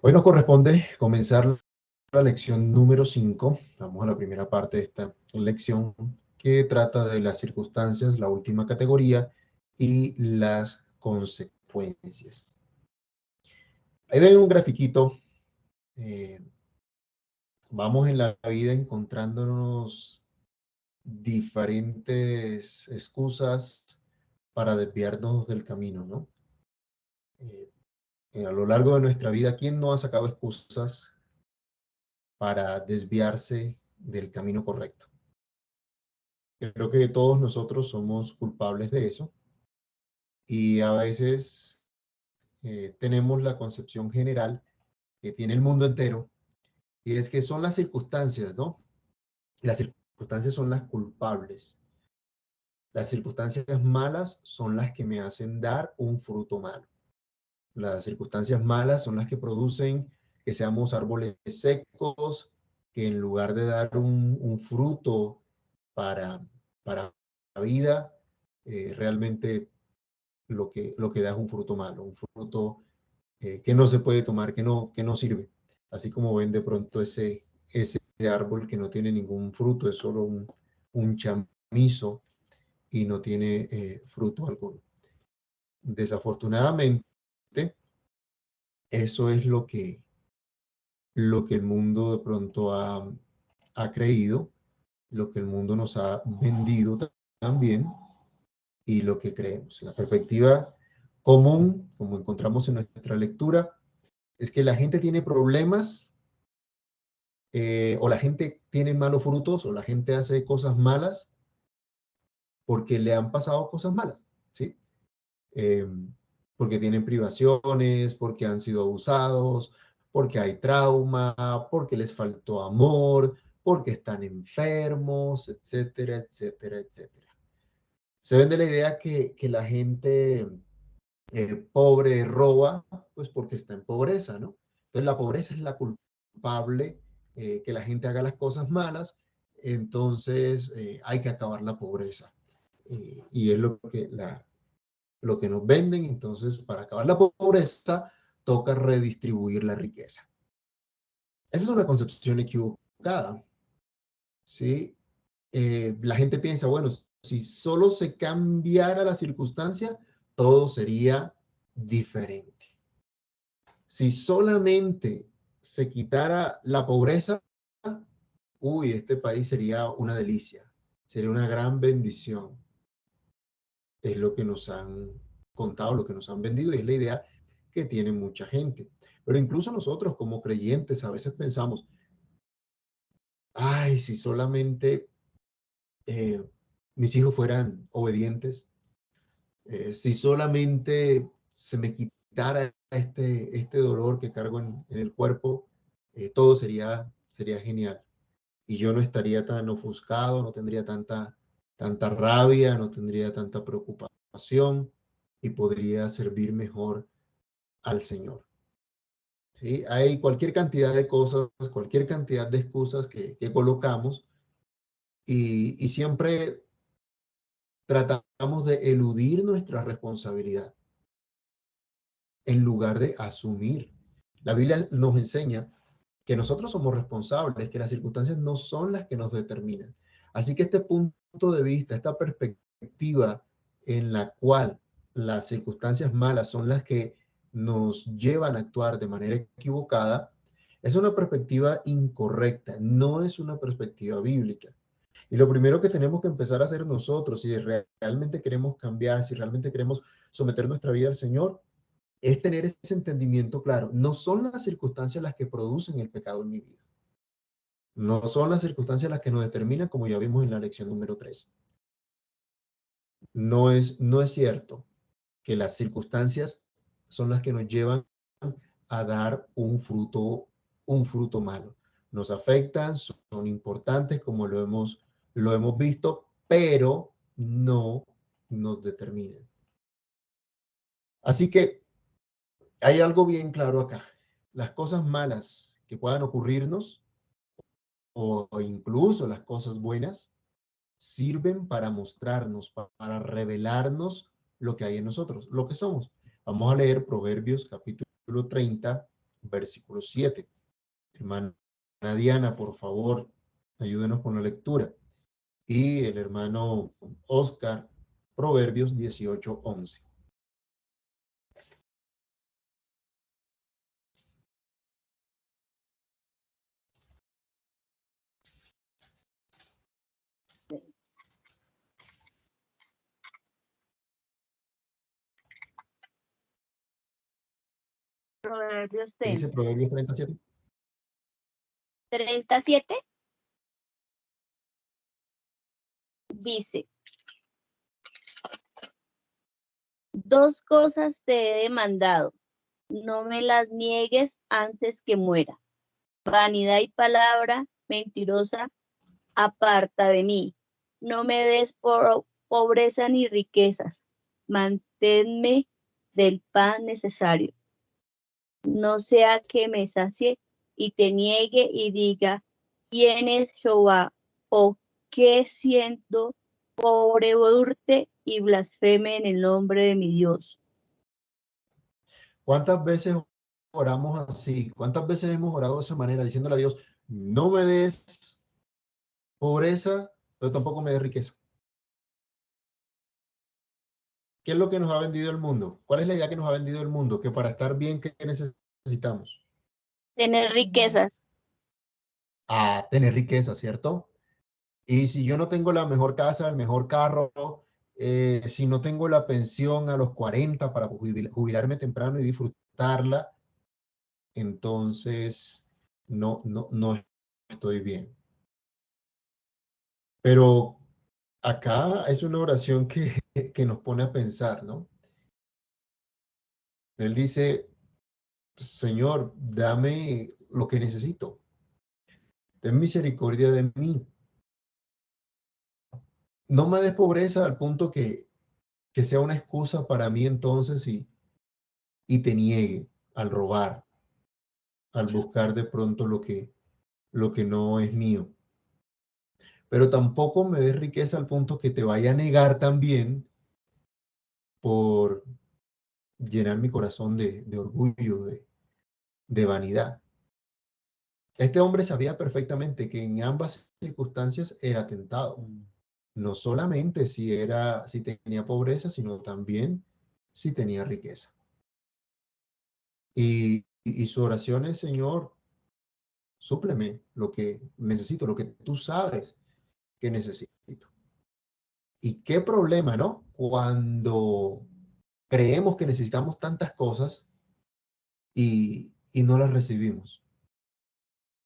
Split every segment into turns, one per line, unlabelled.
Hoy nos corresponde comenzar la lección número 5. Vamos a la primera parte de esta lección que trata de las circunstancias, la última categoría y las consecuencias. Ahí ven un grafiquito. eh, Vamos en la vida encontrándonos diferentes excusas para desviarnos del camino, ¿no? A lo largo de nuestra vida, ¿quién no ha sacado excusas para desviarse del camino correcto? Creo que todos nosotros somos culpables de eso y a veces tenemos la concepción general que tiene el mundo entero y es que son las circunstancias, ¿no? Las circunstancias son las culpables. Las circunstancias malas son las que me hacen dar un fruto malo. Las circunstancias malas son las que producen que seamos árboles secos, que en lugar de dar un fruto para la vida, realmente lo que da es un fruto malo, un fruto que no se puede tomar, que no sirve. Así como ven de pronto ese árbol que no tiene ningún fruto, es solo un chamizo y no tiene fruto alguno. Desafortunadamente, eso es lo que el mundo de pronto ha creído, lo que el mundo nos ha vendido también y lo que creemos. La perspectiva común, como encontramos en nuestra lectura, es que la gente tiene problemas, o la gente tiene malos frutos, o la gente hace cosas malas porque le han pasado cosas malas, ¿sí? Eh, Porque tienen privaciones, porque han sido abusados, porque hay trauma, porque les faltó amor, porque están enfermos, etcétera, etcétera, etcétera. Se vende la idea que la gente pobre roba, pues porque está en pobreza, ¿no? Entonces la pobreza es la culpable, que la gente haga las cosas malas, entonces hay que acabar la pobreza. Y es lo que nos venden, entonces para acabar la pobreza toca redistribuir la riqueza. Esa es una concepción equivocada, ¿sí? La gente piensa, bueno, si solo se cambiara la circunstancia, todo sería diferente. Si solamente se quitara la pobreza, uy, este país sería una delicia, sería una gran bendición. Es lo que nos han contado, lo que nos han vendido y es la idea que tiene mucha gente. Pero incluso nosotros como creyentes a veces pensamos, ay, si solamente eh, mis hijos fueran obedientes, si solamente se me quitara este dolor que cargo en el cuerpo, todo sería genial. Y yo no estaría tan ofuscado, no tendría tanta rabia, no tendría tanta preocupación y podría servir mejor al Señor. ¿Sí? Hay cualquier cantidad de cosas, cualquier cantidad de excusas que colocamos y siempre tratamos de eludir nuestra responsabilidad en lugar de asumir. La Biblia nos enseña que nosotros somos responsables, que las circunstancias no son las que nos determinan. Así que este punto de vista, esta perspectiva en la cual las circunstancias malas son las que nos llevan a actuar de manera equivocada, es una perspectiva incorrecta, no es una perspectiva bíblica. Y lo primero que tenemos que empezar a hacer nosotros, si realmente queremos cambiar, si realmente queremos someter nuestra vida al Señor, es tener ese entendimiento claro. No son las circunstancias las que producen el pecado en mi vida. No son las circunstancias las que nos determinan, como ya vimos en la lección número 3. No es cierto que las circunstancias son las que nos llevan a dar un fruto malo. Nos afectan, son importantes, como lo hemos visto, pero no nos determinan. Así que hay algo bien claro acá. Las cosas malas que puedan ocurrirnos o incluso las cosas buenas sirven para mostrarnos, para revelarnos lo que hay en nosotros, lo que somos. Vamos a leer Proverbios capítulo 30, versículo 7. Hermana Diana, por favor, ayúdenos con la lectura. Y el hermano Oscar, Proverbios 18:11.
Proverbios
¿Qué dice
30.
Proverbios 37?
37 dice, dos cosas te he demandado, no me las niegues antes que muera. Vanidad y palabra mentirosa, aparta de mí. No me des pobreza ni riquezas, manténme del pan necesario. No sea que me sacie y te niegue y diga, ¿quién es Jehová? O que siendo pobre hurte y blasfeme en el nombre de mi Dios.
¿Cuántas veces oramos así? ¿Cuántas veces hemos orado de esa manera, diciéndole a Dios, no me des pobreza, pero tampoco me des riqueza? ¿Qué es lo que nos ha vendido el mundo? ¿Cuál es la idea que nos ha vendido el mundo? Que para estar bien, ¿qué necesitamos?
Tener riquezas.
A tener riqueza, ¿cierto? Y si yo no tengo la mejor casa, el mejor carro, si no tengo la pensión a los 40 para jubilarme temprano y disfrutarla, entonces no estoy bien. Pero acá es una oración que nos pone a pensar, ¿no? Él dice, Señor, dame lo que necesito. Ten misericordia de mí. No me des pobreza al punto que sea una excusa para mí entonces y te niegue al robar, al buscar de pronto lo que no es mío. Pero tampoco me des riqueza al punto que te vaya a negar también por llenar mi corazón de orgullo, de vanidad. Este hombre sabía perfectamente que en ambas circunstancias era tentado. No solamente si tenía pobreza, sino también si tenía riqueza. Y su oración es, Señor, súpleme lo que necesito, lo que tú sabes que necesito. Y qué problema, ¿no? Cuando creemos que necesitamos tantas cosas y no las recibimos.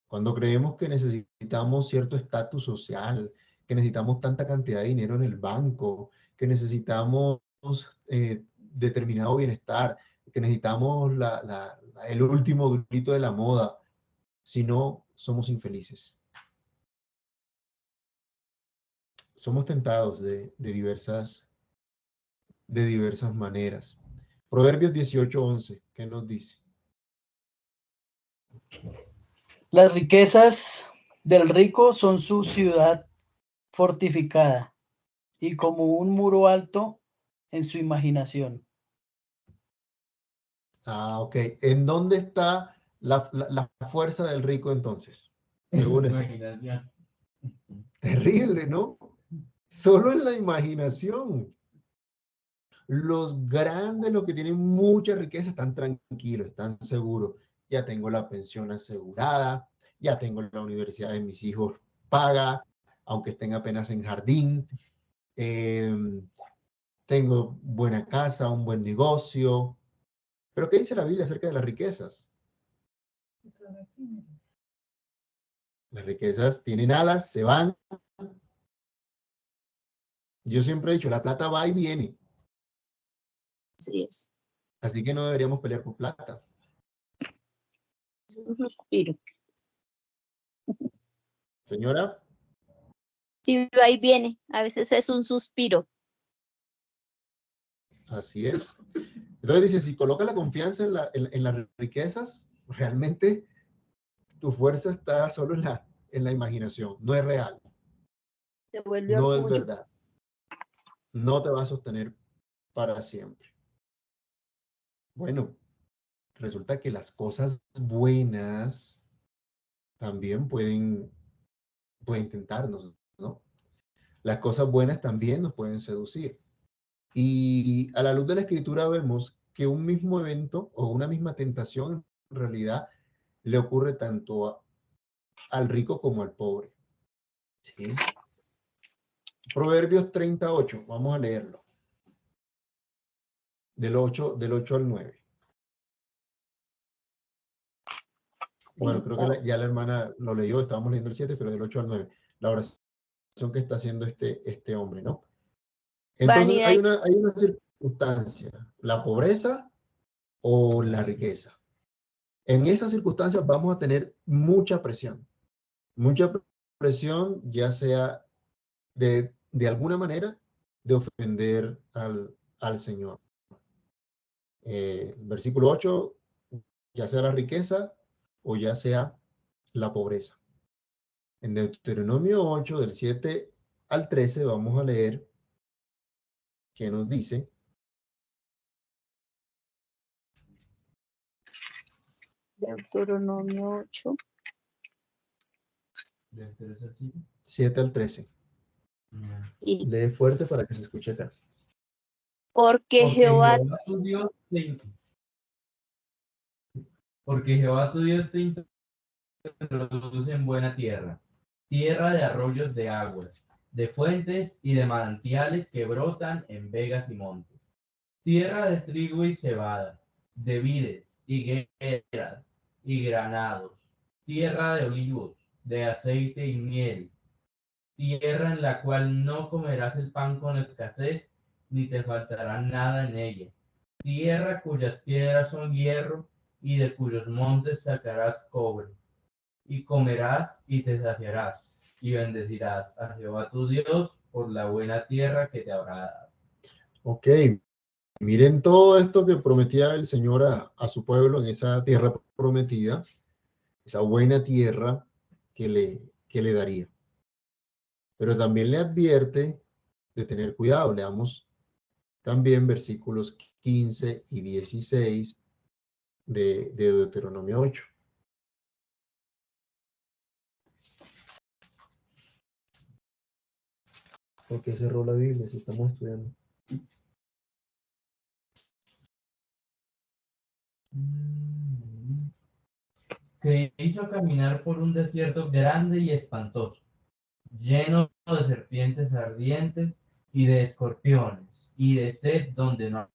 Cuando creemos que necesitamos cierto estatus social, que necesitamos tanta cantidad de dinero en el banco, que necesitamos determinado bienestar, que necesitamos el último grito de la moda, si no, somos infelices. Somos tentados de diversas maneras. Proverbios 18:11, ¿qué nos dice?
Las riquezas del rico son su ciudad fortificada y como un muro alto en su imaginación.
Ah, ok. ¿En dónde está la fuerza del rico entonces? Según eso.
Imaginación.
Terrible, ¿no? Solo en la imaginación. Los grandes, los que tienen mucha riqueza, están tranquilos, están seguros. Ya tengo la pensión asegurada, ya tengo la universidad de mis hijos paga, aunque estén apenas en jardín. Tengo buena casa, un buen negocio. Pero ¿qué dice la Biblia acerca de las riquezas? Las riquezas tienen alas, se van. Yo siempre he dicho, la plata va y viene.
Así es.
Así que no deberíamos pelear por plata.
Es un suspiro.
Señora,
Sí, va y viene. A veces es un suspiro.
así es. Entonces dice, si colocas la confianza en las riquezas, realmente tu fuerza está solo en la imaginación, no es real,
Se vuelve
no es
orgullo.
verdad, no te va a sostener para siempre. Bueno, resulta que las cosas buenas también pueden tentarnos, ¿no? Las cosas buenas también nos pueden seducir. Y a la luz de la escritura vemos que un mismo evento o una misma tentación en realidad le ocurre tanto al rico como al pobre. ¿Sí? Proverbios 38, vamos a leerlo. Del 8 al 9. Bueno, creo que ya la hermana lo leyó, estábamos leyendo el 7, pero del 8 al 9. La oración que está haciendo este hombre, ¿no? Entonces hay una circunstancia, la pobreza o la riqueza. En esas circunstancias vamos a tener mucha presión, ya sea de alguna manera de ofender al Señor. Versículo 8, ya sea la riqueza o ya sea la pobreza. En Deuteronomio 8, del 7 al 13, vamos a leer que nos dice:
Deuteronomio 8.
7 al 13.
Y
Lee fuerte para que se escuche acá.
porque Jehová
tu Dios porque Jehová tu Dios te introduce en buena tierra, tierra de arroyos de aguas, de fuentes y de manantiales que brotan en vegas y montes, tierra de trigo y cebada, de vides, higueras y granados, tierra de olivos, de aceite y miel, tierra en la cual no comerás el pan con escasez, ni te faltará nada en ella, tierra cuyas piedras son hierro, y de cuyos montes sacarás cobre, y comerás y te saciarás, y bendecirás a Jehová tu Dios por la buena tierra que te habrá dado.
Ok, miren todo esto que prometía el Señor a su pueblo en esa tierra prometida, esa buena tierra que le daría. Pero también le advierte de tener cuidado. Leamos también versículos 15 y 16 de Deuteronomio 8. ¿Por qué cerró la Biblia si estamos estudiando?
Que hizo caminar por un desierto grande y espantoso, lleno de serpientes ardientes y de escorpiones, y de sed donde no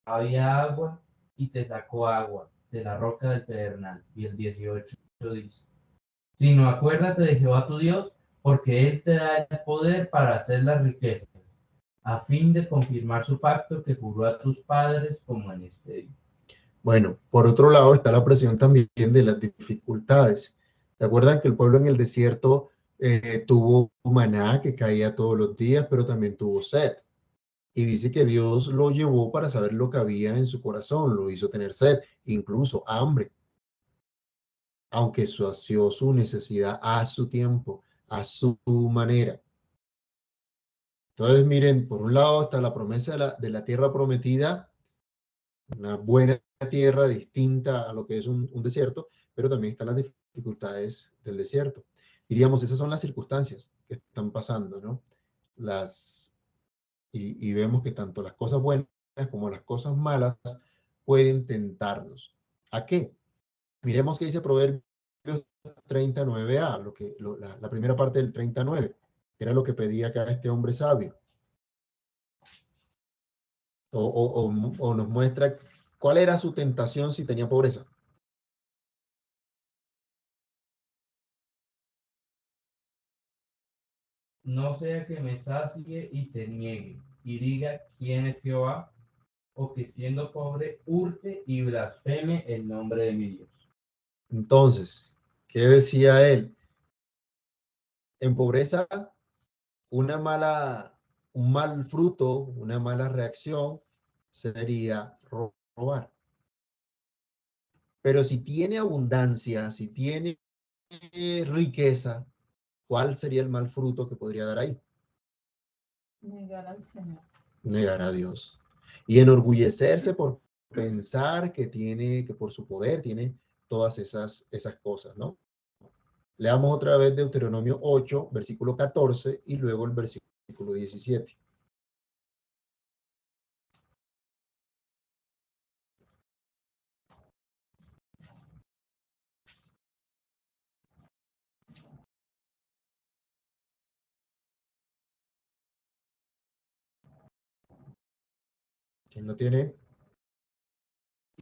había agua, y te sacó agua de la roca del pedernal. Y el 18 dice: sino acuérdate de Jehová tu Dios, porque Él te da el poder para hacer las riquezas, a fin de confirmar su pacto que juró a tus padres como en este día.
Bueno, por otro lado está la presión también de las dificultades. ¿Se acuerdan que el pueblo en el desierto tuvo maná que caía todos los días, pero también tuvo sed? Y dice que Dios lo llevó para saber lo que había en su corazón, lo hizo tener sed, incluso hambre, aunque sació su necesidad a su tiempo, a su manera. Entonces, miren, por un lado está la promesa de la tierra prometida, una buena tierra distinta a lo que es un desierto, pero también están las dificultades del desierto. Diríamos, esas son las circunstancias que están pasando, ¿no? Y vemos que tanto las cosas buenas como las cosas malas pueden tentarnos. ¿A qué? Miremos qué dice Proverbios 39a, la primera parte del 39, que era lo que pedía acá este hombre sabio. O nos muestra cuál era su tentación si tenía pobreza.
No sea que me sacie y te niegue, y diga quién es Jehová, o que siendo pobre hurte y blasfeme el nombre de mi Dios.
Entonces, ¿qué decía él? En pobreza, un mal fruto, una mala reacción sería robar. Pero si tiene abundancia, si tiene riqueza, ¿cuál sería el mal fruto que podría dar ahí?
Negar al Señor.
Negar a Dios. Y enorgullecerse por pensar que tiene, que por su poder tiene todas esas cosas, ¿no? Leamos otra vez Deuteronomio 8, versículo 14 y luego el versículo 17. ¿Quién lo tiene?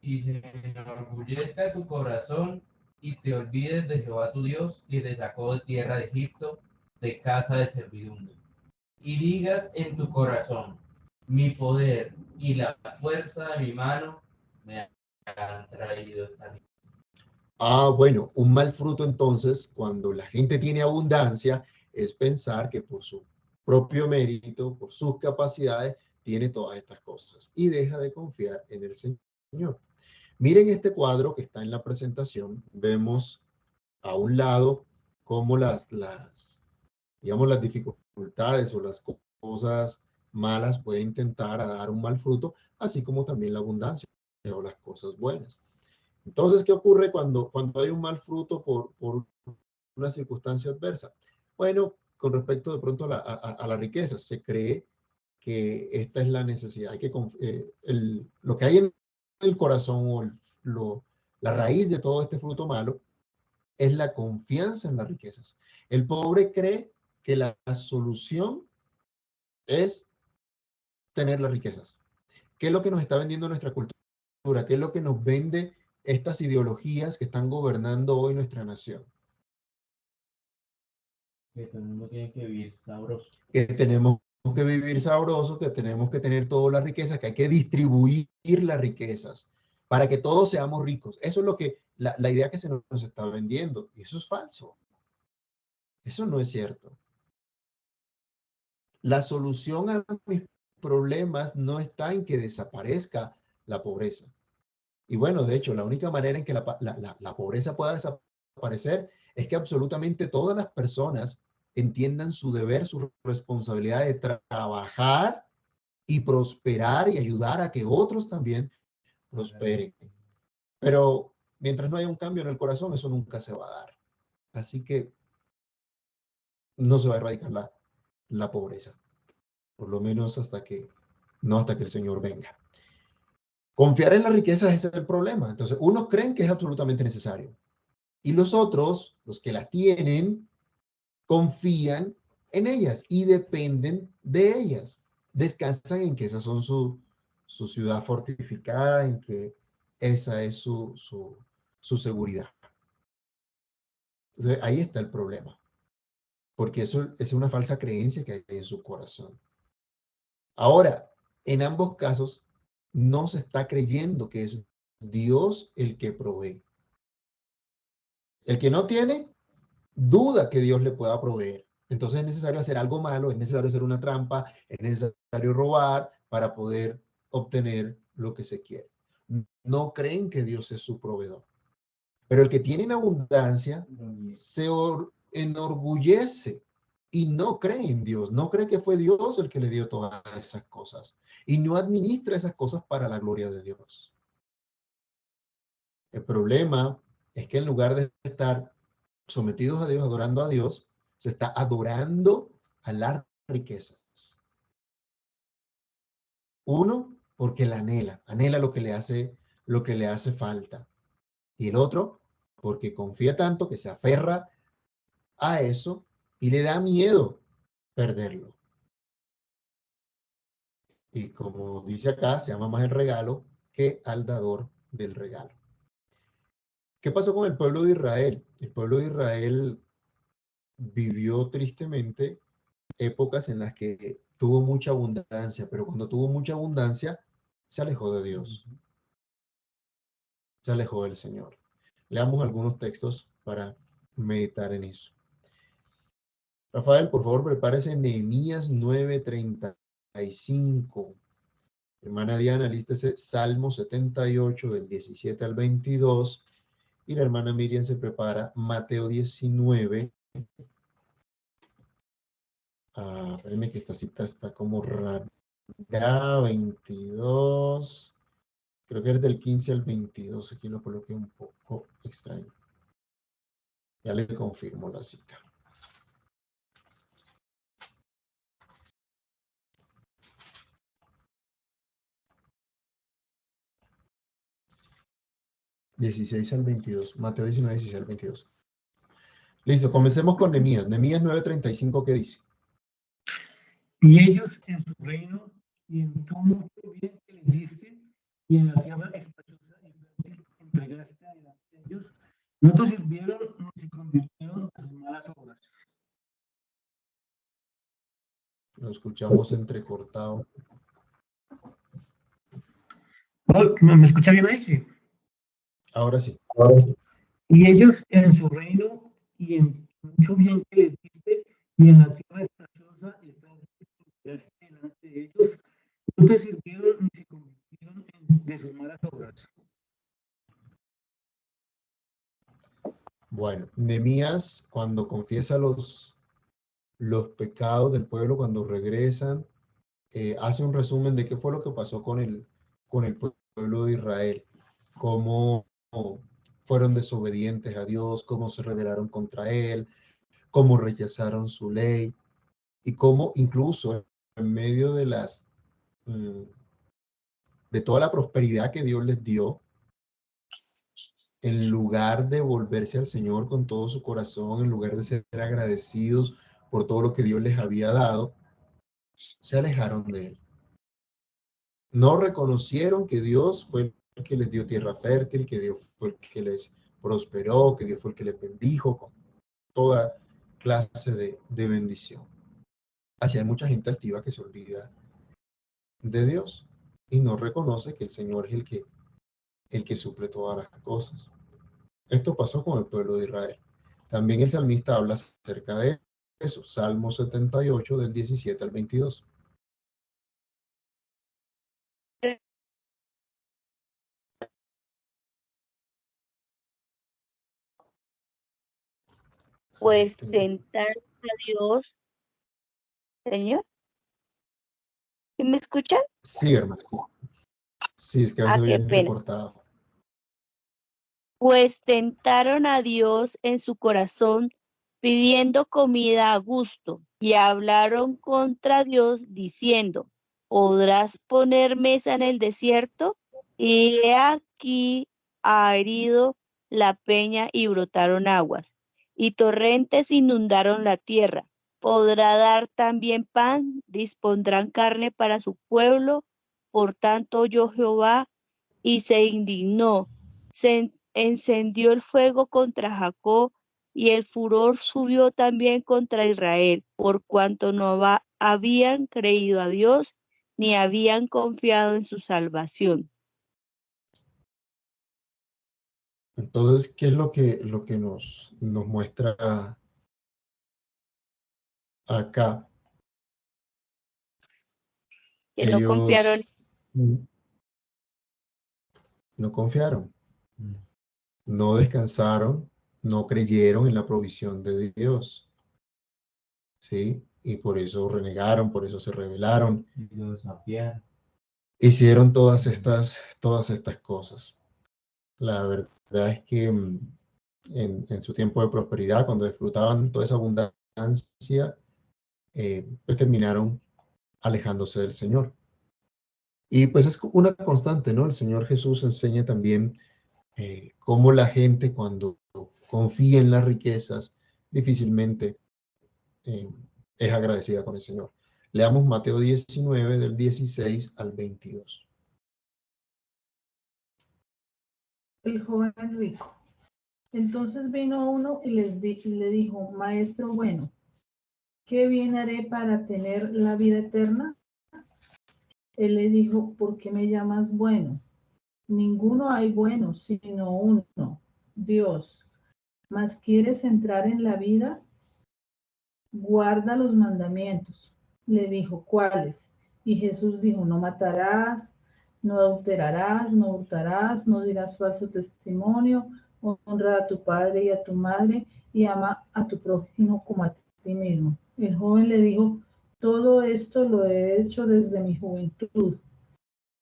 Y se enorgullezca tu corazón y te olvides de Jehová tu Dios, que te sacó de tierra de Egipto, de casa de servidumbre. Y digas en tu corazón, mi poder y la fuerza de mi mano me han traído esta vida.
Bueno, un mal fruto entonces, cuando la gente tiene abundancia, es pensar que por su propio mérito, por sus capacidades, tiene todas estas cosas y deja de confiar en el Señor. Miren este cuadro que está en la presentación. Vemos a un lado cómo digamos, las dificultades o las cosas malas pueden intentar a dar un mal fruto, así como también la abundancia o las cosas buenas. Entonces, ¿qué ocurre cuando hay un mal fruto por una circunstancia adversa? Bueno, con respecto de pronto a la riqueza, se cree que esta es la necesidad. Hay que, lo que hay en el corazón o la raíz de todo este fruto malo es la confianza en las riquezas. El pobre cree que la solución es tener las riquezas. ¿Qué es lo que nos está vendiendo nuestra cultura? ¿Qué es lo que nos vende estas ideologías que están gobernando hoy nuestra nación?
Que todo el mundo tiene que vivir sabroso.
Que tenemos que vivir sabroso, que tenemos que tener todas las riquezas, que hay que distribuir las riquezas para que todos seamos ricos. Eso es lo que la idea que se nos está vendiendo. Y eso es falso. Eso no es cierto. La solución a mis problemas no está en que desaparezca la pobreza. Y bueno, de hecho, la única manera en que la pobreza pueda desaparecer es que absolutamente todas las personas entiendan su deber, su responsabilidad de trabajar y prosperar y ayudar a que otros también prosperen. Pero mientras no haya un cambio en el corazón, eso nunca se va a dar. Así que no se va a erradicar la pobreza, por lo menos no hasta que el Señor venga. Confiar en la riqueza es el problema. Entonces, unos creen que es absolutamente necesario y los otros, los que la tienen, confían en ellas y dependen de ellas. Descansan en que esas son su ciudad fortificada, en que esa es su seguridad. Entonces, ahí está el problema, porque eso es una falsa creencia que hay en su corazón. Ahora, en ambos casos, no se está creyendo que es Dios el que provee. El que no tiene, duda que Dios le pueda proveer. Entonces es necesario hacer algo malo, es necesario hacer una trampa, es necesario robar para poder obtener lo que se quiere. No creen que Dios es su proveedor. Pero el que tiene en abundancia se enorgullece y no cree en Dios, no cree que fue Dios el que le dio todas esas cosas y no administra esas cosas para la gloria de Dios. El problema es que en lugar de estar sometidos a Dios, adorando a Dios, se está adorando a las riquezas. Uno, porque la anhela lo que le hace falta. Y el otro, porque confía tanto que se aferra a eso y le da miedo perderlo. Y como dice acá, se ama más el regalo que al dador del regalo. ¿Qué pasó con el pueblo de Israel? El pueblo de Israel vivió tristemente épocas en las que tuvo mucha abundancia, pero cuando tuvo mucha abundancia, se alejó de Dios, se alejó del Señor. Leamos algunos textos para meditar en eso. Rafael, por favor, prepárese Nehemías 9:35. Hermana Diana, lístese Salmo 78 del 17 al 22. Y la hermana Miriam se prepara Mateo 19. Espérenme que esta cita está como rara. 22. Creo que es del 15 al 22. Aquí lo coloqué un poco extraño. Ya le confirmo la cita. (16 al 22). Mateo 19, 16 al 22. Listo, comencemos con Nehemías. Nehemías 9:35, ¿qué dice?
Y ellos en su reino y en todo mucho bien que les diste y en la tierra espaciosa y fértil que entregaste adelante de ellos, no te sirvieron ni se convirtieron en sus malas obras.
Lo escuchamos entrecortado.
¿Me escucha bien ahí? Sí.
Ahora sí.
Y ellos en su reino y en mucho bien que les diste y en la tierra espaciosa y fértil que entregaste delante de ellos, no te sirvieron ni se convirtieron de sus malas obras.
Bueno, Nehemías, cuando confiesa los pecados del pueblo, cuando regresan, hace un resumen de qué fue lo que pasó con el pueblo de Israel, cómo fueron desobedientes a Dios, cómo se rebelaron contra él, cómo rechazaron su ley y cómo incluso en medio de de toda la prosperidad que Dios les dio, en lugar de volverse al Señor con todo su corazón, en lugar de ser agradecidos por todo lo que Dios les había dado, se alejaron de él. No reconocieron que Dios fue el que les dio tierra fértil, que Dios fue el que les prosperó, que Dios fue el que les bendijo con toda clase de bendición. Así hay mucha gente altiva que se olvida de Dios y no reconoce que el Señor es el que suple todas las cosas. Esto pasó con el pueblo de Israel. También el salmista habla acerca de eso. Salmo 78 del 17 al 22.
Pues tentarse a Dios, Señor. ¿Sí me escuchan?
Sí, hermano. Sí, es que a veces voy
Qué pena.
entrecortado.
Pues tentaron a Dios en su corazón, pidiendo comida a gusto, y hablaron contra Dios, diciendo: ¿podrás poner mesa en el desierto? Y he aquí ha herido la peña y brotaron aguas, y torrentes inundaron la tierra. ¿Podrá dar también pan? ¿Dispondrán carne para su pueblo? Por tanto oyó Jehová y se indignó. Se encendió el fuego contra Jacob y el furor subió también contra Israel, por cuanto no habían creído a Dios ni habían confiado en su salvación.
Entonces, ¿qué es lo que nos muestra acá?
Que no confiaron.
No confiaron, no descansaron, no creyeron en la provisión de Dios, ¿sí? Y por eso renegaron, por eso se rebelaron,
Y lo desafiaron.
hicieron todas estas cosas. La verdad es que en su tiempo de prosperidad, cuando disfrutaban toda esa abundancia, pues terminaron alejándose del Señor. Y pues es una constante, ¿no? El Señor Jesús enseña también cómo la gente cuando confía en las riquezas difícilmente es agradecida con el Señor. Leamos Mateo 19 del 16 al 22.
El joven rico. Entonces vino uno y le dijo: Maestro bueno, ¿qué bien haré para tener la vida eterna? Él le dijo: ¿por qué me llamas bueno? Ninguno hay bueno, sino uno, Dios. ¿Mas quieres entrar en la vida? Guarda los mandamientos. Le dijo: ¿cuáles? Y Jesús dijo: no matarás, no adulterarás, no hurtarás, no dirás falso testimonio, honra a tu padre y a tu madre, y ama a tu prójimo como a ti mismo. El joven le dijo: todo esto lo he hecho desde mi juventud.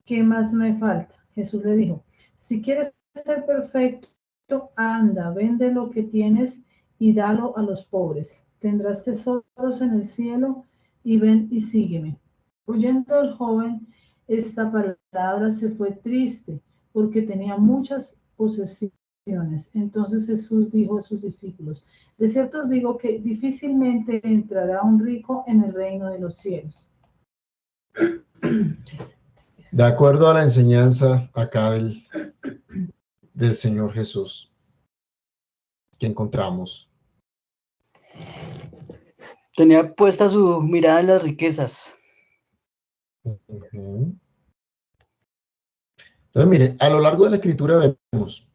¿Qué más me falta? Jesús le dijo, si quieres ser perfecto, anda, vende lo que tienes y dalo a los pobres. Tendrás tesoros en el cielo y ven y sígueme. Oyendo el joven esta palabra se fue triste porque tenía muchas posesiones. Entonces Jesús dijo a sus discípulos, de cierto os digo que difícilmente entrará un rico en el reino de los cielos.
De acuerdo a la enseñanza acá del Señor Jesús que encontramos.
Tenía puesta su mirada en las riquezas.
Ujú. Entonces, mire, a lo largo de la escritura vemos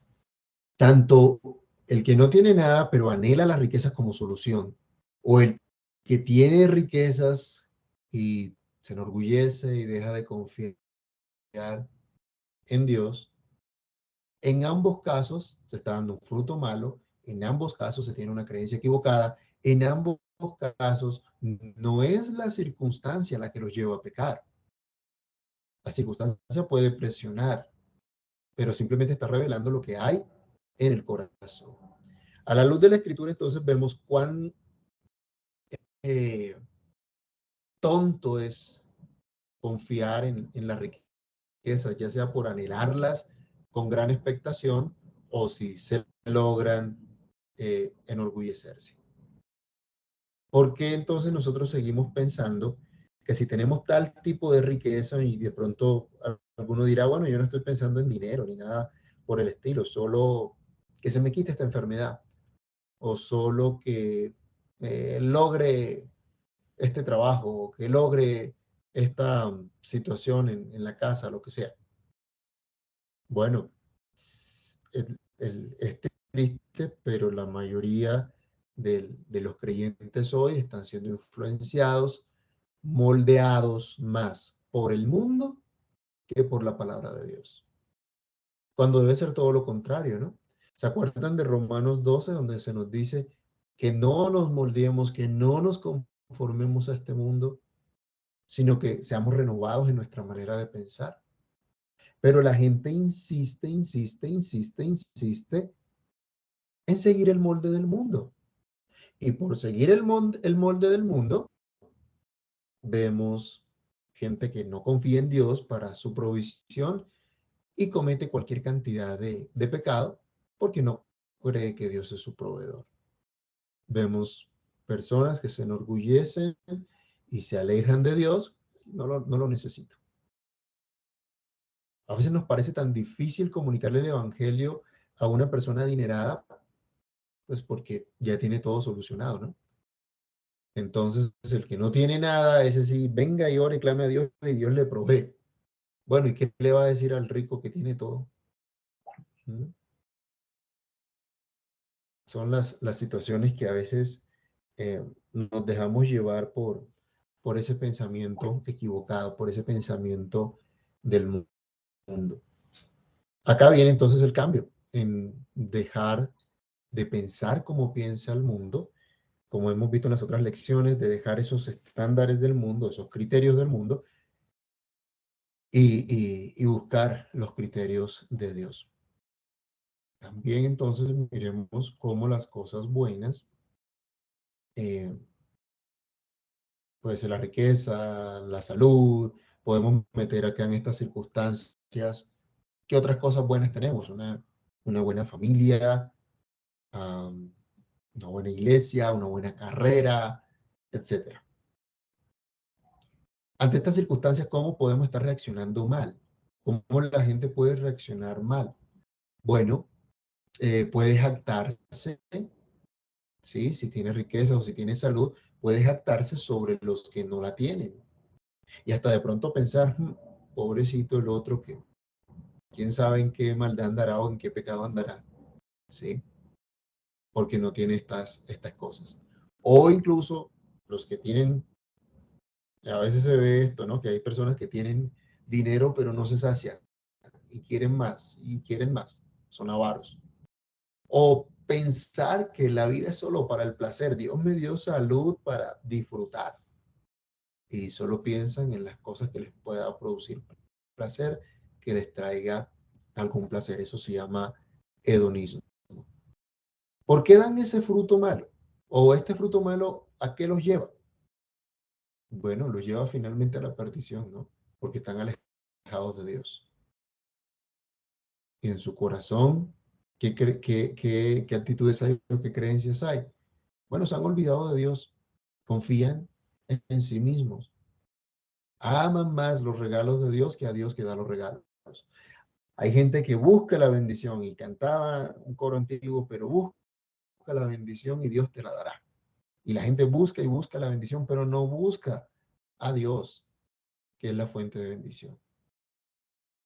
tanto el que no tiene nada, pero anhela las riquezas como solución, o el que tiene riquezas y se enorgullece y deja de confiar en Dios. En ambos casos se está dando un fruto malo, en ambos casos se tiene una creencia equivocada, en ambos casos no es la circunstancia la que los lleva a pecar. La circunstancia puede presionar, pero simplemente está revelando lo que hay en el corazón. A la luz de la escritura, entonces vemos cuán tonto es confiar en las riquezas, ya sea por anhelarlas con gran expectación o si se logran enorgullecerse. ¿Por qué entonces nosotros seguimos pensando que si tenemos tal tipo de riqueza y de pronto alguno dirá, bueno, yo no estoy pensando en dinero ni nada por el estilo, solo que se me quite esta enfermedad o solo que logre este trabajo o que logre esta situación en la casa, lo que sea? Bueno, es triste, pero la mayoría de los creyentes hoy están siendo influenciados, moldeados más por el mundo que por la palabra de Dios. Cuando debe ser todo lo contrario, ¿no? ¿Se acuerdan de Romanos 12, donde se nos dice que no nos moldeemos, que no nos conformemos a este mundo, sino que seamos renovados en nuestra manera de pensar? Pero la gente insiste en seguir el molde del mundo. Y por seguir el molde del mundo, vemos gente que no confía en Dios para su provisión y comete cualquier cantidad de pecado porque no cree que Dios es su proveedor. Vemos personas que se enorgullecen y se alejan de Dios, no lo necesito. A veces nos parece tan difícil comunicarle el evangelio a una persona adinerada, pues porque ya tiene todo solucionado, ¿no? Entonces, el que no tiene nada, ese sí, venga y ore, clame a Dios y Dios le provee. Bueno, ¿y qué le va a decir al rico que tiene todo? ¿Mm? Son las situaciones que a veces nos dejamos llevar por ese pensamiento equivocado, por ese pensamiento del mundo. Acá viene entonces el cambio, en dejar de pensar como piensa el mundo, como hemos visto en las otras lecciones, de dejar esos estándares del mundo, esos criterios del mundo, y buscar los criterios de Dios. También entonces miremos cómo las cosas buenas, puede ser la riqueza, la salud, podemos meter acá en estas circunstancias, ¿qué otras cosas buenas tenemos? Una buena familia, una buena iglesia, una buena carrera, etc. Ante estas circunstancias, ¿cómo podemos estar reaccionando mal? ¿Cómo la gente puede reaccionar mal? Bueno, puede jactarse, ¿sí? Si tiene riqueza o si tiene salud, puede jactarse sobre los que no la tienen. Y hasta de pronto pensar, pobrecito el otro que quién sabe en qué maldad andará o en qué pecado andará, ¿sí? Porque no tiene estas cosas. O incluso los que tienen, a veces se ve esto, ¿no? Que hay personas que tienen dinero pero no se sacian y quieren más y quieren más, son avaros. O pensar que la vida es solo para el placer. Dios me dio salud para disfrutar. Y solo piensan en las cosas que les pueda producir placer, que les traiga algún placer. Eso se llama hedonismo. ¿Por qué dan ese fruto malo? ¿O este fruto malo a qué los lleva? Bueno, los lleva finalmente a la perdición, ¿no? Porque están alejados de Dios. Y en su corazón, ¿qué actitudes hay o qué creencias hay? Bueno, se han olvidado de Dios, confían en sí mismos, aman más los regalos de Dios que a Dios que da los regalos. Hay gente que busca la bendición y cantaba un coro antiguo, pero busca la bendición y Dios te la dará. Y la gente busca y busca la bendición, pero no busca a Dios, que es la fuente de bendición.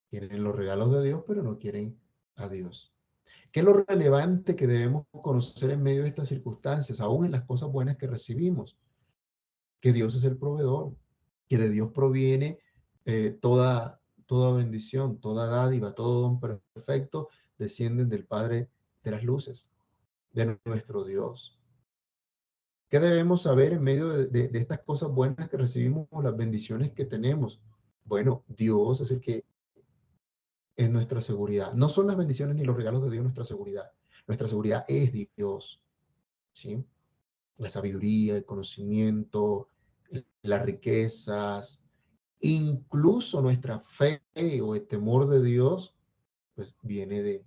Quieren los regalos de Dios, pero no quieren a Dios. ¿Qué es lo relevante que debemos conocer en medio de estas circunstancias, aún en las cosas buenas que recibimos? Que Dios es el proveedor, que de Dios proviene toda bendición, toda dádiva, todo don perfecto, descienden del Padre de las luces, de nuestro Dios. ¿Qué debemos saber en medio de estas cosas buenas que recibimos, las bendiciones que tenemos? Bueno, Dios es el que es nuestra seguridad. No son las bendiciones ni los regalos de Dios nuestra seguridad. Nuestra seguridad es Dios, ¿sí? La sabiduría, el conocimiento, las riquezas, incluso nuestra fe o el temor de Dios, pues viene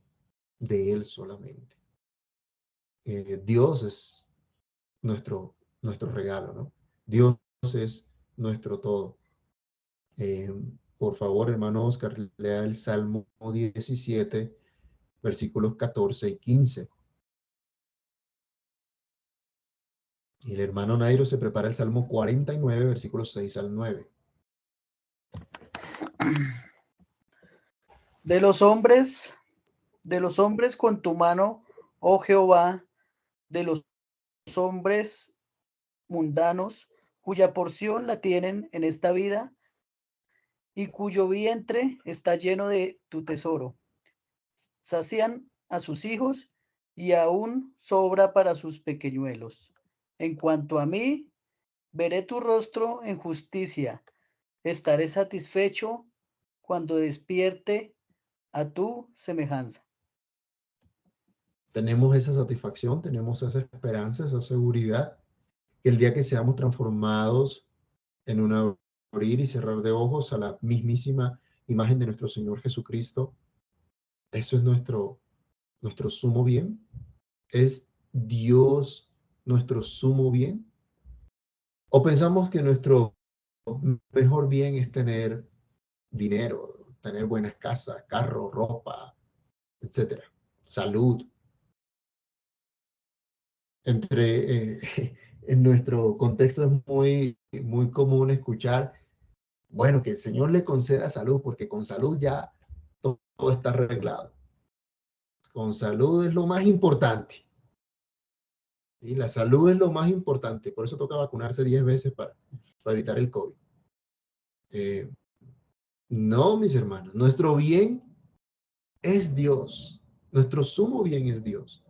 de Él solamente. Dios es nuestro regalo, ¿no? Dios es nuestro todo. Por favor, hermano Oscar, lea el Salmo 17, versículos 14 y 15. Y el hermano Nairo se prepara el Salmo 49, versículos 6 al 9.
De los hombres con tu mano, oh Jehová, de los hombres mundanos, cuya porción la tienen en esta vida y cuyo vientre está lleno de tu tesoro. Sacian a sus hijos y aún sobra para sus pequeñuelos. En cuanto a mí, veré tu rostro en justicia. Estaré satisfecho cuando despierte a tu semejanza.
Tenemos esa satisfacción, tenemos esa esperanza, esa seguridad, que el día que seamos transformados en un abrir y cerrar de ojos a la mismísima imagen de nuestro Señor Jesucristo, eso es nuestro sumo bien. ¿Es Dios nuestro sumo bien? ¿O pensamos que nuestro mejor bien es tener dinero, tener buenas casas, carro, ropa, etcétera, salud? En nuestro contexto es muy común escuchar, bueno, que el Señor le conceda salud, porque con salud ya todo está arreglado. Con salud es lo más importante. ¿Sí? La salud es lo más importante, por eso toca vacunarse 10 veces para evitar el COVID. No, mis hermanos, nuestro bien es Dios, nuestro sumo bien es Dios.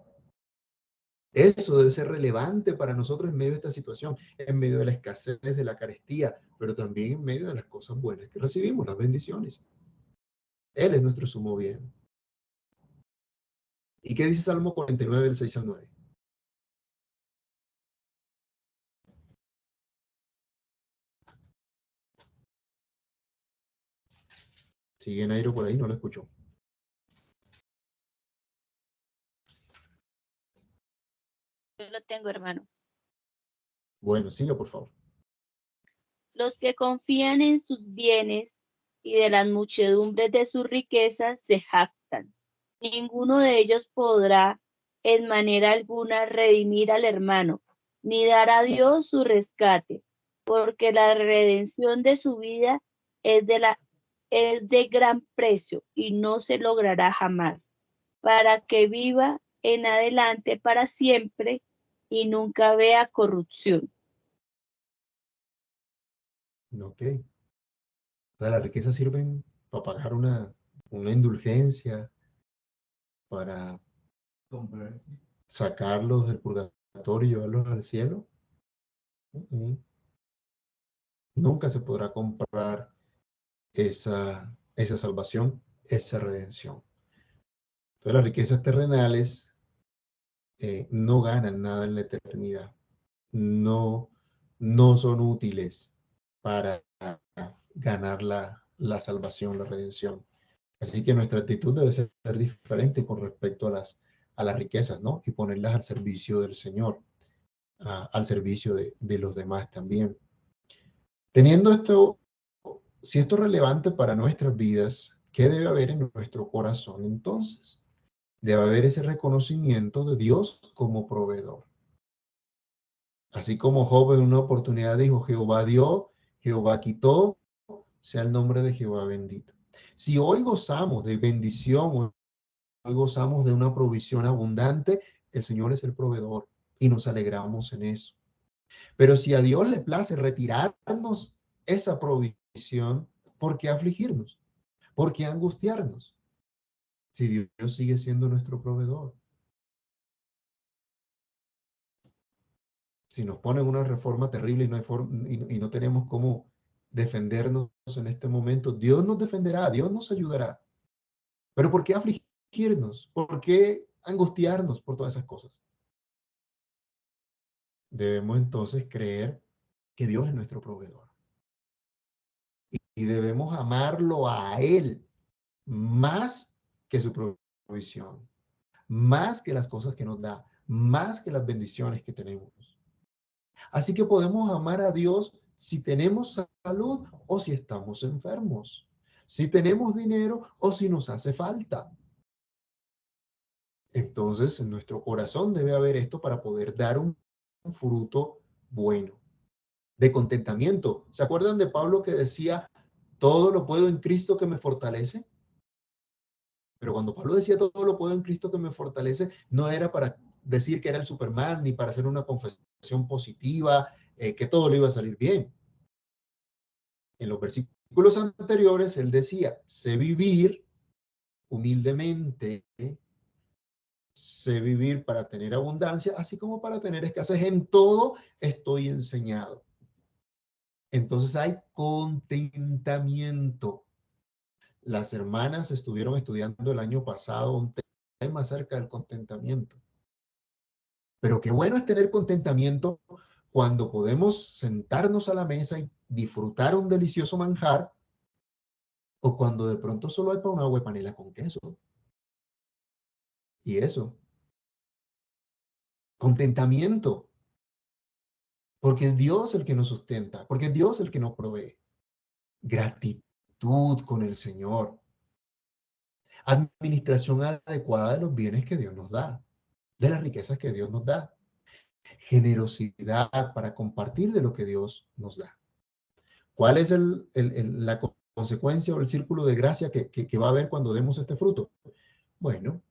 Eso debe ser relevante para nosotros en medio de esta situación, en medio de la escasez, de la carestía, pero también en medio de las cosas buenas que recibimos, las bendiciones. Él es nuestro sumo bien. ¿Y qué dice Salmo 49, del 6 al 9? ¿Sigue Nairo por ahí? No lo escucho.
Yo lo tengo, hermano.
Bueno, siga, por favor.
Los que confían en sus bienes y de las muchedumbres de sus riquezas se jactan. Ninguno de ellos podrá en manera alguna redimir al hermano, ni dar a Dios su rescate, porque la redención de su vida es de gran precio y no se logrará jamás, para que viva en adelante para siempre y nunca vea corrupción.
Ok. Todas las riquezas sirven para pagar una indulgencia, para
Comprar.
sacarlos del purgatorio y llevarlos al cielo. Nunca se podrá comprar esa salvación, esa redención. Entonces las riquezas terrenales no ganan nada en la eternidad. No, no son útiles para ganar la salvación, la redención. Así que nuestra actitud debe ser diferente con respecto a las riquezas, ¿no? Y ponerlas al servicio del Señor, al servicio de los demás también. Teniendo esto, si esto es relevante para nuestras vidas, ¿qué debe haber en nuestro corazón entonces? Debe haber ese reconocimiento de Dios como proveedor. Así como Job en una oportunidad dijo, Jehová dio, Jehová quitó, sea el nombre de Jehová bendito. Si hoy gozamos de bendición, hoy gozamos de una provisión abundante, el Señor es el proveedor y nos alegramos en eso. Pero si a Dios le place retirarnos esa provisión, ¿por qué afligirnos? ¿Por qué angustiarnos? Si Dios sigue siendo nuestro proveedor. Si nos ponen una reforma terrible y no hay y no tenemos cómo defendernos en este momento, Dios nos defenderá, Dios nos ayudará. Pero ¿por qué afligirnos? ¿Por qué angustiarnos por todas esas cosas? Debemos entonces creer que Dios es nuestro proveedor. Y debemos amarlo a Él más que su provisión, más que las cosas que nos da, más que las bendiciones que tenemos. Así que podemos amar a Dios si tenemos salud o si estamos enfermos, si tenemos dinero o si nos hace falta. Entonces, en nuestro corazón debe haber esto para poder dar un fruto bueno, de contentamiento. ¿Se acuerdan de Pablo que decía, todo lo puedo en Cristo que me fortalece? Pero cuando Pablo decía todo lo puedo en Cristo que me fortalece, no era para decir que era el Superman, ni para hacer una confesión positiva, que todo le iba a salir bien. En los versículos anteriores, él decía, sé vivir humildemente, sé vivir para tener abundancia, así como para tener escasez. En todo estoy enseñado. Entonces hay contentamiento. Las hermanas estuvieron estudiando el año pasado un tema acerca del contentamiento. Pero qué bueno es tener contentamiento cuando podemos sentarnos a la mesa y disfrutar un delicioso manjar, o cuando de pronto solo hay para una agua de panela con queso. Y eso, contentamiento, porque es Dios el que nos sustenta, porque es Dios el que nos provee. Gratitud con el Señor. Administración adecuada de los bienes que Dios nos da, de las riquezas que Dios nos da. Generosidad para compartir de lo que Dios nos da. ¿Cuál es la consecuencia o el círculo de gracia que va a haber cuando demos este fruto? Bueno,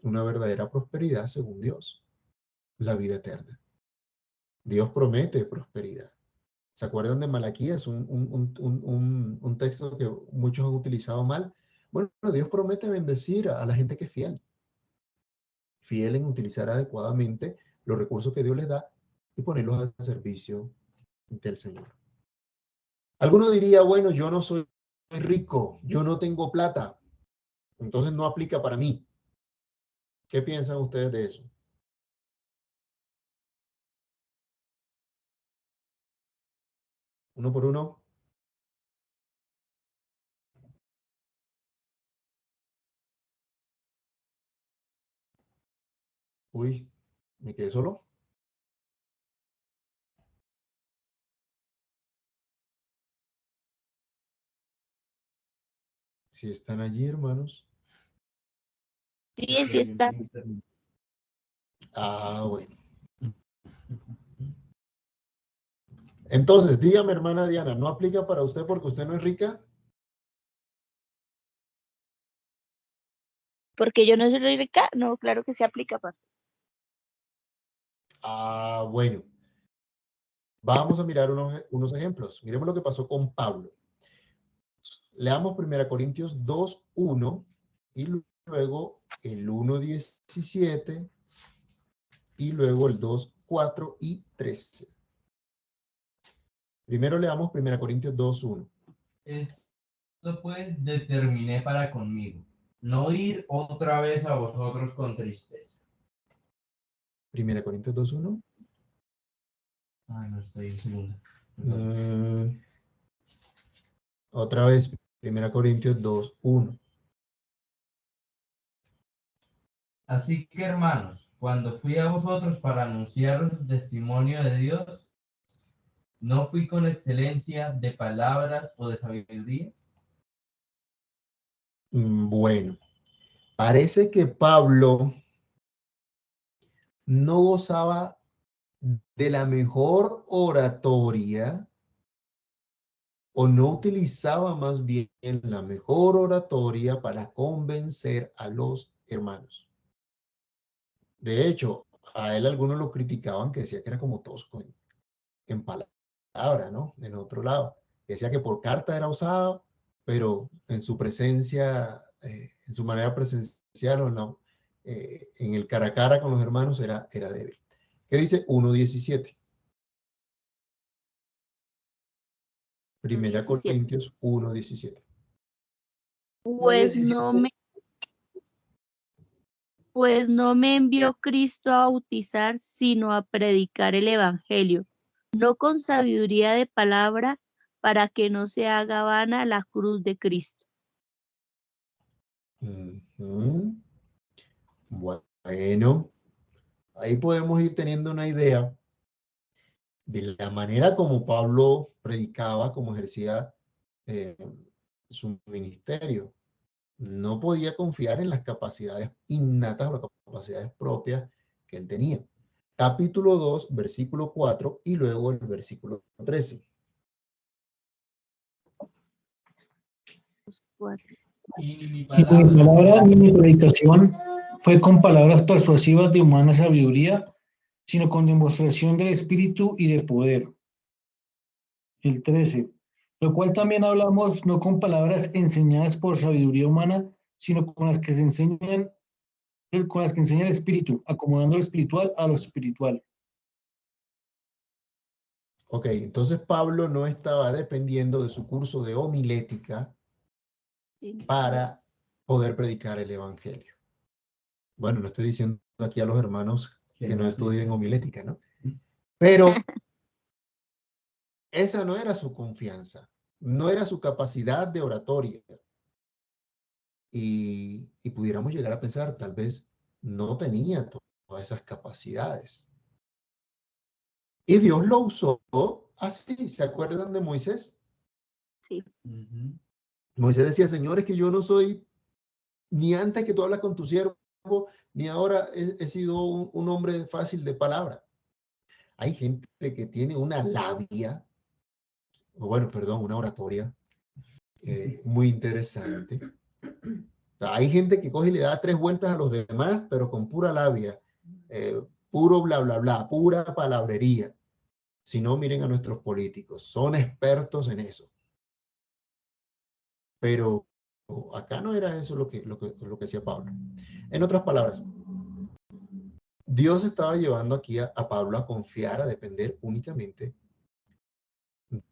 una verdadera prosperidad según Dios, la vida eterna. Dios promete prosperidad. ¿Se acuerdan de Malaquías? Un texto que muchos han utilizado mal. Bueno, Dios promete bendecir a la gente que es fiel. Fiel en utilizar adecuadamente los recursos que Dios les da y ponerlos al servicio del Señor. Alguno diría, bueno, yo no soy rico, yo no tengo plata, entonces no aplica para mí. ¿Qué piensan ustedes de eso? Uno por uno. Uy, me quedé solo. Si están allí, hermanos.
Sí, sí está.
Ah, bueno. Entonces, dígame, hermana Diana, ¿no aplica para usted porque usted no es rica?
Porque yo no soy rica. No, claro que se aplica, pastor.
Ah, bueno. Vamos a mirar unos ejemplos. Miremos lo que pasó con Pablo. Leamos 1 Corintios 2:1 y luego el 1:17 y luego el 2:4 y 13. Primero leamos 1 Corintios 2:1.
Esto pues determiné para conmigo, no ir otra vez a vosotros con tristeza.
1 Corintios 2:1.
No estoy en segunda.
Otra vez, 1 Corintios 2:1.
Así que, hermanos, cuando fui a vosotros para anunciaros el testimonio de Dios, ¿no fui con excelencia de palabras o de sabiduría?
Bueno, parece que Pablo no gozaba de la mejor oratoria, o no utilizaba más bien la mejor oratoria para convencer a los hermanos. De hecho, a él algunos lo criticaban, que decía que era como tosco en palabra, ¿no? En otro lado. Decía que por carta era osado, pero en su presencia, en su manera presencial o no, en el cara a cara con los hermanos era débil. ¿Qué dice 1:17? 1 Corintios 1:17.
Pues no me envió Cristo a bautizar, sino a predicar el evangelio, no con sabiduría de palabra, para que no se haga vana la cruz de Cristo.
Bueno, ahí podemos ir teniendo una idea de la manera como Pablo predicaba, como ejercía su ministerio. No podía confiar en las capacidades innatas o las capacidades propias que él tenía. Capítulo 2, versículo 4 y luego el versículo 13.
Y ni mi
Y mi palabra ni mi predicación fue con palabras persuasivas de humana sabiduría, sino con demostración del Espíritu y de poder. El 13. Lo cual también hablamos no con palabras enseñadas por sabiduría humana, sino con las que enseña el Espíritu, acomodando lo espiritual a lo espiritual.
Ok, entonces Pablo no estaba dependiendo de su curso de homilética para poder predicar el evangelio. Bueno, no estoy diciendo aquí a los hermanos que no estudien homilética, ¿no? Pero esa no era su confianza, no era su capacidad de oratoria. Y pudiéramos llegar a pensar, tal vez no tenía todas esas capacidades. Y Dios lo usó así. ¿Se acuerdan de Moisés?
Sí.
Moisés decía, Señor, es que yo no soy ni antes que tú hablas con tu siervo, ni ahora he sido un hombre fácil de palabra. Hay gente que tiene una labia, o bueno, perdón, una oratoria muy interesante. O sea, hay gente que coge y le da 3 vueltas a los demás, pero con pura labia, puro bla, bla, bla, pura palabrería. Si no, miren a nuestros políticos, son expertos en eso. Pero acá no era eso lo que hacía Pablo. En otras palabras, Dios estaba llevando aquí a Pablo a confiar, a depender únicamente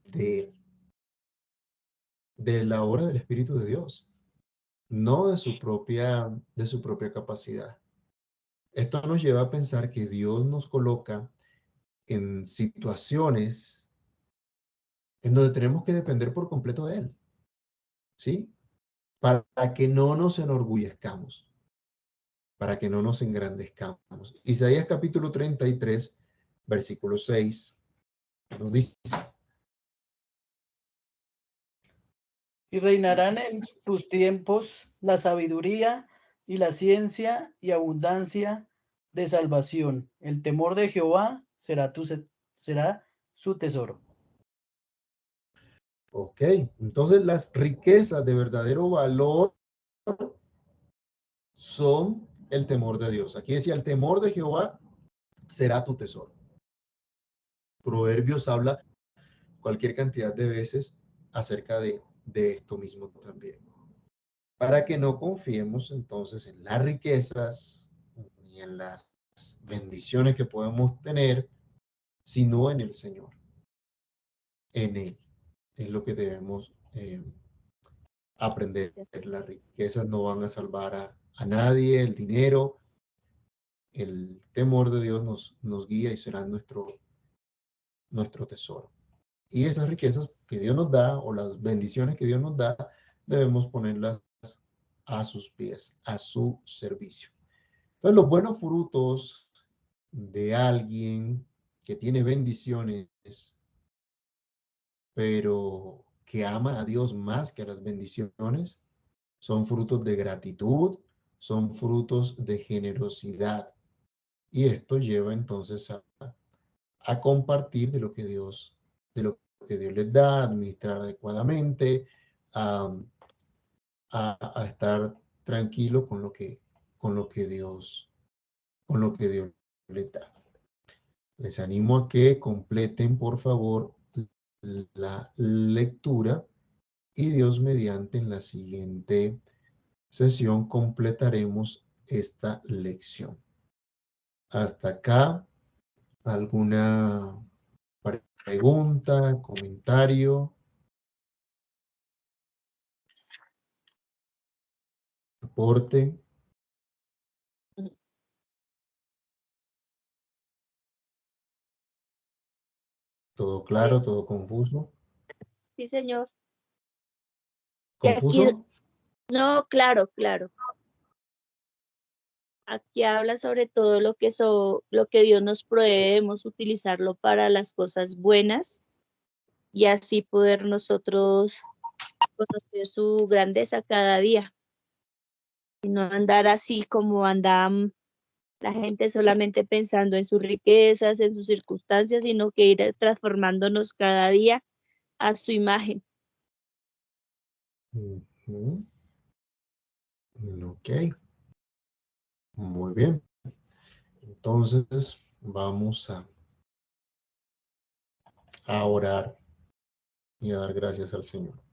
de la obra del Espíritu de Dios, no de su propia capacidad. Esto nos lleva a pensar que Dios nos coloca en situaciones en donde tenemos que depender por completo de Él, ¿sí? Para que no nos enorgullezcamos, para que no nos engrandezcamos. Isaías capítulo 33, versículo 6, nos dice:
Y reinarán en tus tiempos la sabiduría y la ciencia y abundancia de salvación. El temor de Jehová será su tesoro.
ok, entonces las riquezas de verdadero valor son el temor de Dios. Aquí decía, el temor de Jehová será tu tesoro. Proverbios habla cualquier cantidad de veces acerca de esto mismo también. Para que no confiemos entonces en las riquezas ni en las bendiciones que podemos tener, sino en el Señor. En Él es lo que debemos aprender. Las riquezas no van a salvar a nadie, el dinero, el temor de Dios nos guía y será nuestro tesoro. Y esas riquezas que Dios nos da, o las bendiciones que Dios nos da, debemos ponerlas a sus pies, a su servicio. Entonces, los buenos frutos de alguien que tiene bendiciones, pero que ama a Dios más que a las bendiciones, son frutos de gratitud, son frutos de generosidad. Y esto lleva entonces a compartir de lo que Dios les da, a administrar adecuadamente, a, a estar tranquilo con lo que Dios les da. Les animo a que completen, por favor, la lectura y Dios mediante en la siguiente sesión completaremos esta lección. Hasta acá, ¿alguna pregunta, comentario, aporte? ¿Todo claro, todo confuso?
Sí, señor. Y aquí,
¿Confuso?
no, claro, claro. Aquí habla sobre todo lo que Dios nos provee, debemos utilizarlo para las cosas buenas y así poder nosotros conocer su grandeza cada día y no andar así como anda la gente solamente pensando en sus riquezas, en sus circunstancias, sino que ir transformándonos cada día a su imagen.
Ujú. Ok, muy bien. Entonces vamos a orar y a dar gracias al Señor.